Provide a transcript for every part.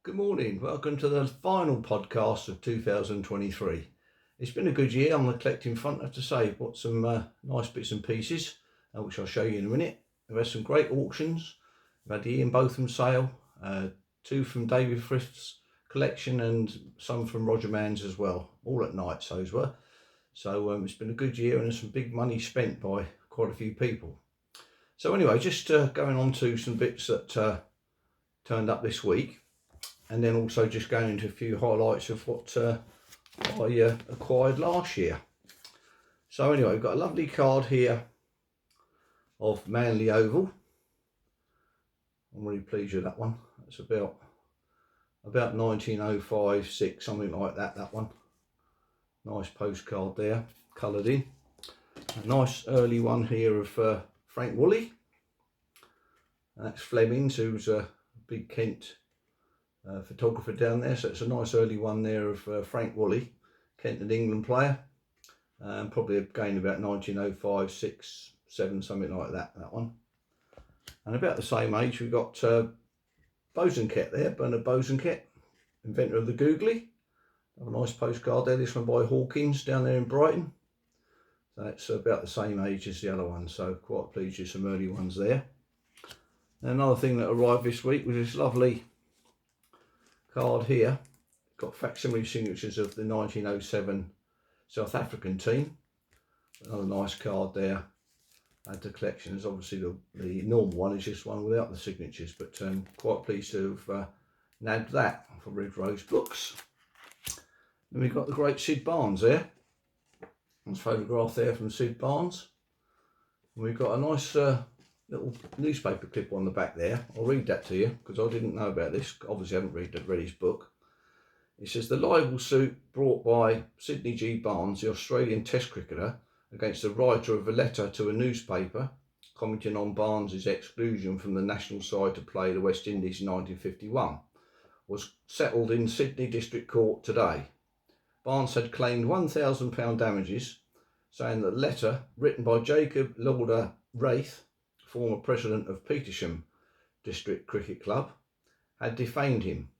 Good morning, welcome to the final podcast of 2023. It's been a good year on the collecting front, I have to say. Bought some nice bits and pieces, which I'll show you in a minute. We've had some great auctions. We've had the Ian Botham sale, two from David Frith's collection and some from Roger Mann's as well, all at night, those were. So it's been a good year and there's some big money spent by quite a few people. So anyway, just going on to some bits that turned up this week. And then also just going into a few highlights of what I acquired last year. So anyway, we've got a lovely card here of Manly Oval. I'm really pleased with that one. It's about 1905-6, something like that, that one. Nice postcard there, coloured in. A nice early one here of Frank Woolley. And that's Flemings, who's a big Kent photographer down there, so it's a nice early one there of Frank Woolley, Kent and England player, probably again about 1905, 6, 7, something like that, that one. And about the same age we've got Bosanquet there, Bernard Bosanquet, inventor of the googly. Have a nice postcard there, this one by Hawkins down there in Brighton. So that's about the same age as the other one, so quite pleased with some early ones there. And another thing that arrived this week was this lovely card here. Got facsimile signatures of the 1907 South African team. Another nice card there. Add to collection is obviously the normal one is just one without the signatures, but quite pleased to have nabbed that for Red Rose Books. Then we've got the great Sid Barnes there. There's a photograph there from Sid Barnes. And we've got a nice little newspaper clip on the back there. I'll read that to you because I didn't know about this. Obviously I haven't read his book. It says the libel suit brought by Sidney G. Barnes, the Australian Test cricketer, against the writer of a letter to a newspaper commenting on Barnes's exclusion from the national side to play the West Indies in 1951 was settled in Sydney District Court today. Barnes had claimed £1,000 damages, saying that the letter, written by Jacob Lauder Wraith, former president of Petersham District Cricket Club, had defamed him.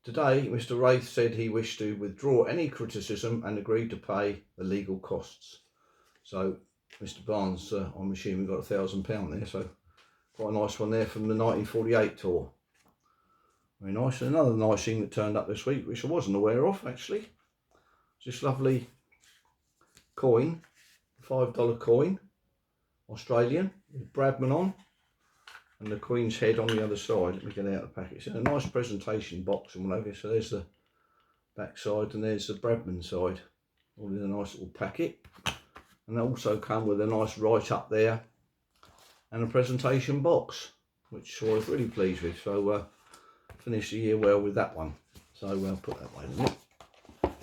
Today, Mr. Wraith said he wished to withdraw any criticism and agreed to pay the legal costs. So, Mr. Barnes, I'm assuming, got £1,000 there, so quite a nice one there from the 1948 tour. Very nice. And another nice thing that turned up this week, which I wasn't aware of actually, this lovely coin, $5 coin, Australian, with Bradman on and the Queen's head on the other side. Let me get out the packet. It's in a nice presentation box and whatever. So there's the back side and there's the Bradman side, all in a nice little packet. And they also come with a nice write up there and a presentation box, which I was really pleased with. So finished the year well with that one. So I'll put that way, isn't it?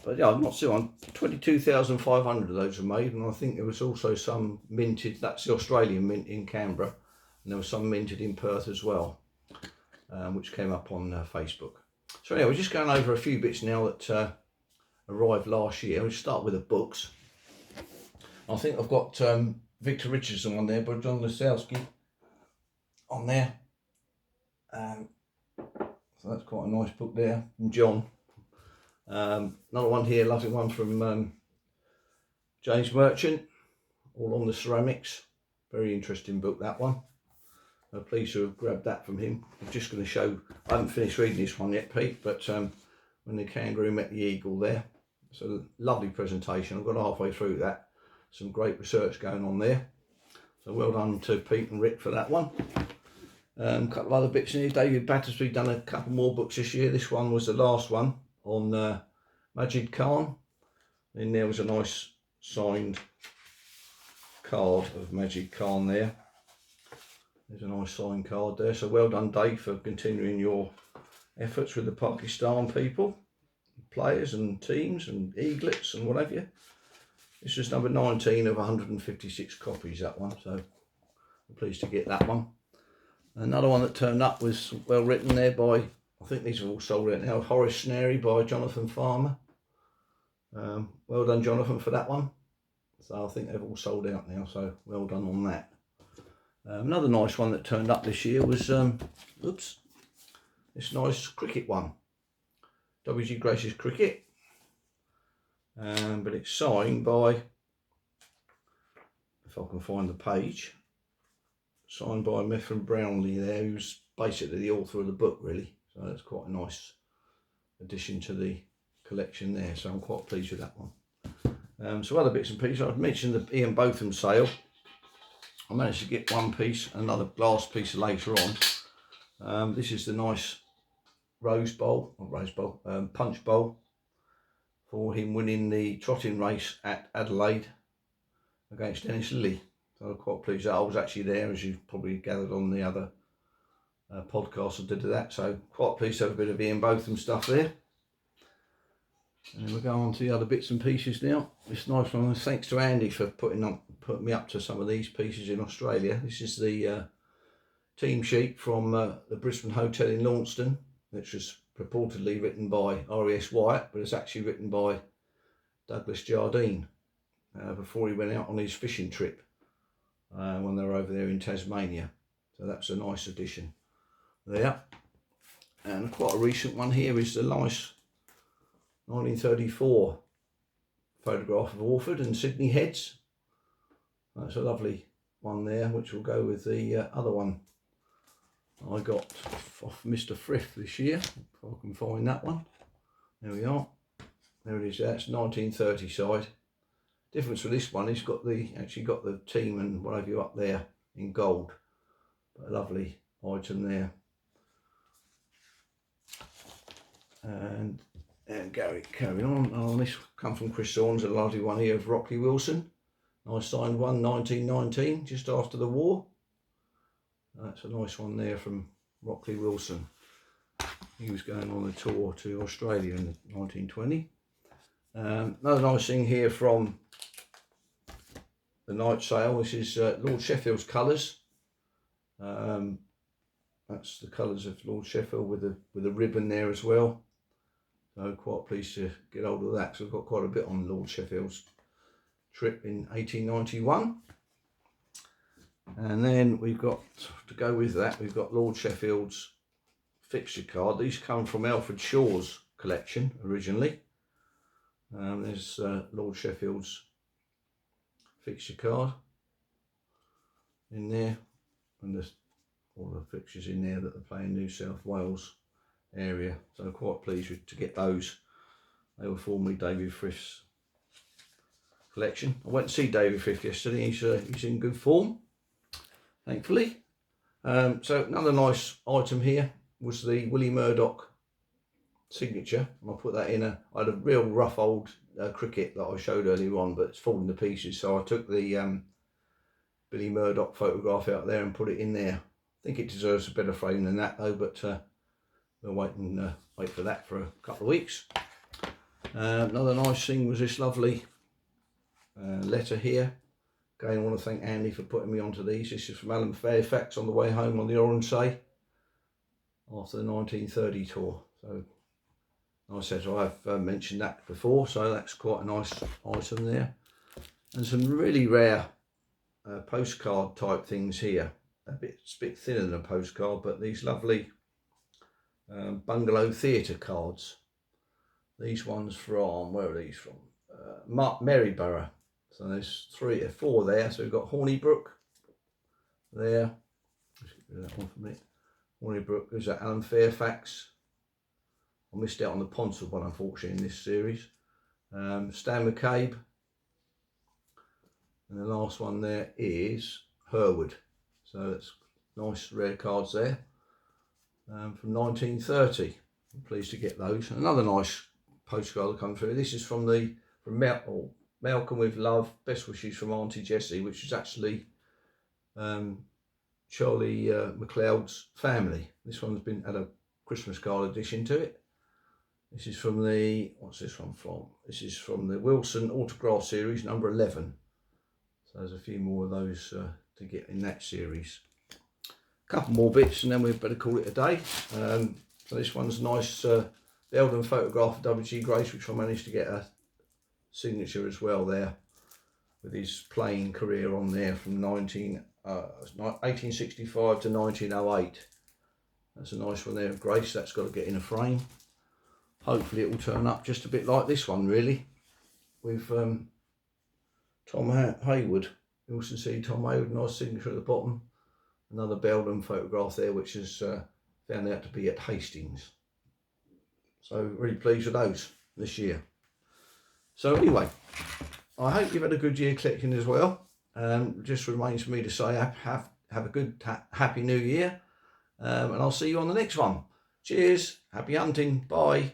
But yeah, I'm not sure, 22,500 of those were made, and I think there was also some minted, that's the Australian mint in Canberra, and there was some minted in Perth as well, which came up on Facebook. So anyway, we're just going over a few bits now that arrived last year. We'll start with the books. I think I've got Victor Richardson on there by John Lasowski on there. So that's quite a nice book there from John. Another one here, lovely one from James Merchant, all on the ceramics. Very interesting book, that one. I'm pleased to have grabbed that from him. I'm just going to show, I haven't finished reading this one yet, Pete, but when the kangaroo met the eagle there. It's a lovely presentation. I've got halfway through that. Some great research going on there. So well done to Pete and Rick for that one. A couple of other bits in here. David Battersby done a couple more books this year. This one was the last one on Majid Khan. Then there was a nice signed card of Majid Khan there. There's a nice signed card there. So well done, Dave, for continuing your efforts with the Pakistan people, players and teams and eaglets and what have you. This is number 19 of 156 copies, that one. So I'm pleased to get that one. Another one that turned up was well written there by, I think these are all sold out now, Horace Snary by Jonathan Farmer. Well done, Jonathan, for that one. So I think they've all sold out now, so well done on that. Another nice one that turned up this year was, this nice cricket one, W.G. Grace's cricket, but it's signed by, if I can find the page, signed by Methven Brownlee there, who's basically the author of the book really, so that's quite a nice addition to the collection there, so I'm quite pleased with that one. So other bits and pieces, I've mentioned the Ian Botham sale. I managed to get one piece, another glass piece later on. This is the nice punch bowl for him winning the trotting race at Adelaide against Dennis Lilly. So I'm quite pleased that I was actually there, as you've probably gathered on the other podcast I did that. So quite pleased to have a bit of Ian Botham stuff there. And then we'll go on to the other bits and pieces now. This nice one, thanks to Andy for putting me up to some of these pieces in Australia. This is the team sheet from the Brisbane Hotel in Launceston, which was purportedly written by R.E.S. Wyatt, but it's actually written by Douglas Jardine before he went out on his fishing trip when they were over there in Tasmania. So that's a nice addition there. And quite a recent one here is the nice 1934 photograph of Orford and Sydney Heads. That's a lovely one there, which will go with the other one I got off Mr. Frith this year, if I can find that one. There we are. There it is. That's 1930 side. Difference with this one is actually got the team and what have you up there in gold. But a lovely item there. And carrying on. This come from Chris Saunders, a lovely one here of Rockley Wilson. Nice signed one, 1919, just after the war. That's a nice one there from Rockley Wilson. He was going on a tour to Australia in 1920. Another nice thing here from the night sale. This is Lord Sheffield's colours. That's the colours of Lord Sheffield with a ribbon there as well. So quite pleased to get hold of that. So we've got quite a bit on Lord Sheffield's trip in 1891. And then we've got, to go with that, we've got Lord Sheffield's fixture card. These come from Alfred Shaw's collection originally. There's Lord Sheffield's fixture card in there, and there's all the fixtures in there that are playing New South Wales area. So quite pleased to get those. They were formerly David Frith's collection. I went to see David Frith yesterday. He's in good form, thankfully. So another nice item here was the Willie Murdoch signature. And I put that in I had a real rough old cricket that I showed earlier on, but it's fallen to pieces. So I took the Billy Murdoch photograph out there and put it in there. I think it deserves a better frame than that though, but we'll wait for that for a couple of weeks. Another nice thing was this lovely letter here. Again, I want to thank Andy for putting me onto these. This is from Alan Fairfax on the way home on the Oronsay after the 1930 tour. So I said I've mentioned that before, so that's quite a nice item there. And some really rare postcard type things here. It's a bit thinner than a postcard, but these lovely bungalow theatre cards. These ones from, where are these from? Maryborough. So there's 3 or 4 there. So we've got Hornybrook there. Let's get rid of that one for a minute. Hornybrook, there's that Alan Fairfax. I missed out on the Ponsford one, unfortunately, in this series. Stan McCabe. And the last one there is Herwood. So that's nice rare cards there. From 1930. I'm pleased to get those. Another nice postcard that come through. This is from Malcolm with love, best wishes from Auntie Jessie, which is actually Charlie McLeod's family. This one's had a Christmas card addition to it. This is from what's this one from? This is from the Wilson Autograph Series, number 11. So there's a few more of those to get in that series. A couple more bits and then we'd better call it a day. So this one's nice, the Eldon photograph of W.G. Grace, which I managed to get a signature as well there, with his playing career on there from 1865 to 1908. That's a nice one there of Grace. That's got to get in a frame. Hopefully it will turn up just a bit like this one, really, with Tom Hayward. You also see Tom Hayward, nice signature at the bottom. Another Belden photograph there, which is found out to be at Hastings. So really pleased with those this year. So anyway, I hope you've had a good year collecting as well. Just remains for me to say have a good happy new year, and I'll see you on the next one. Cheers, happy hunting, bye.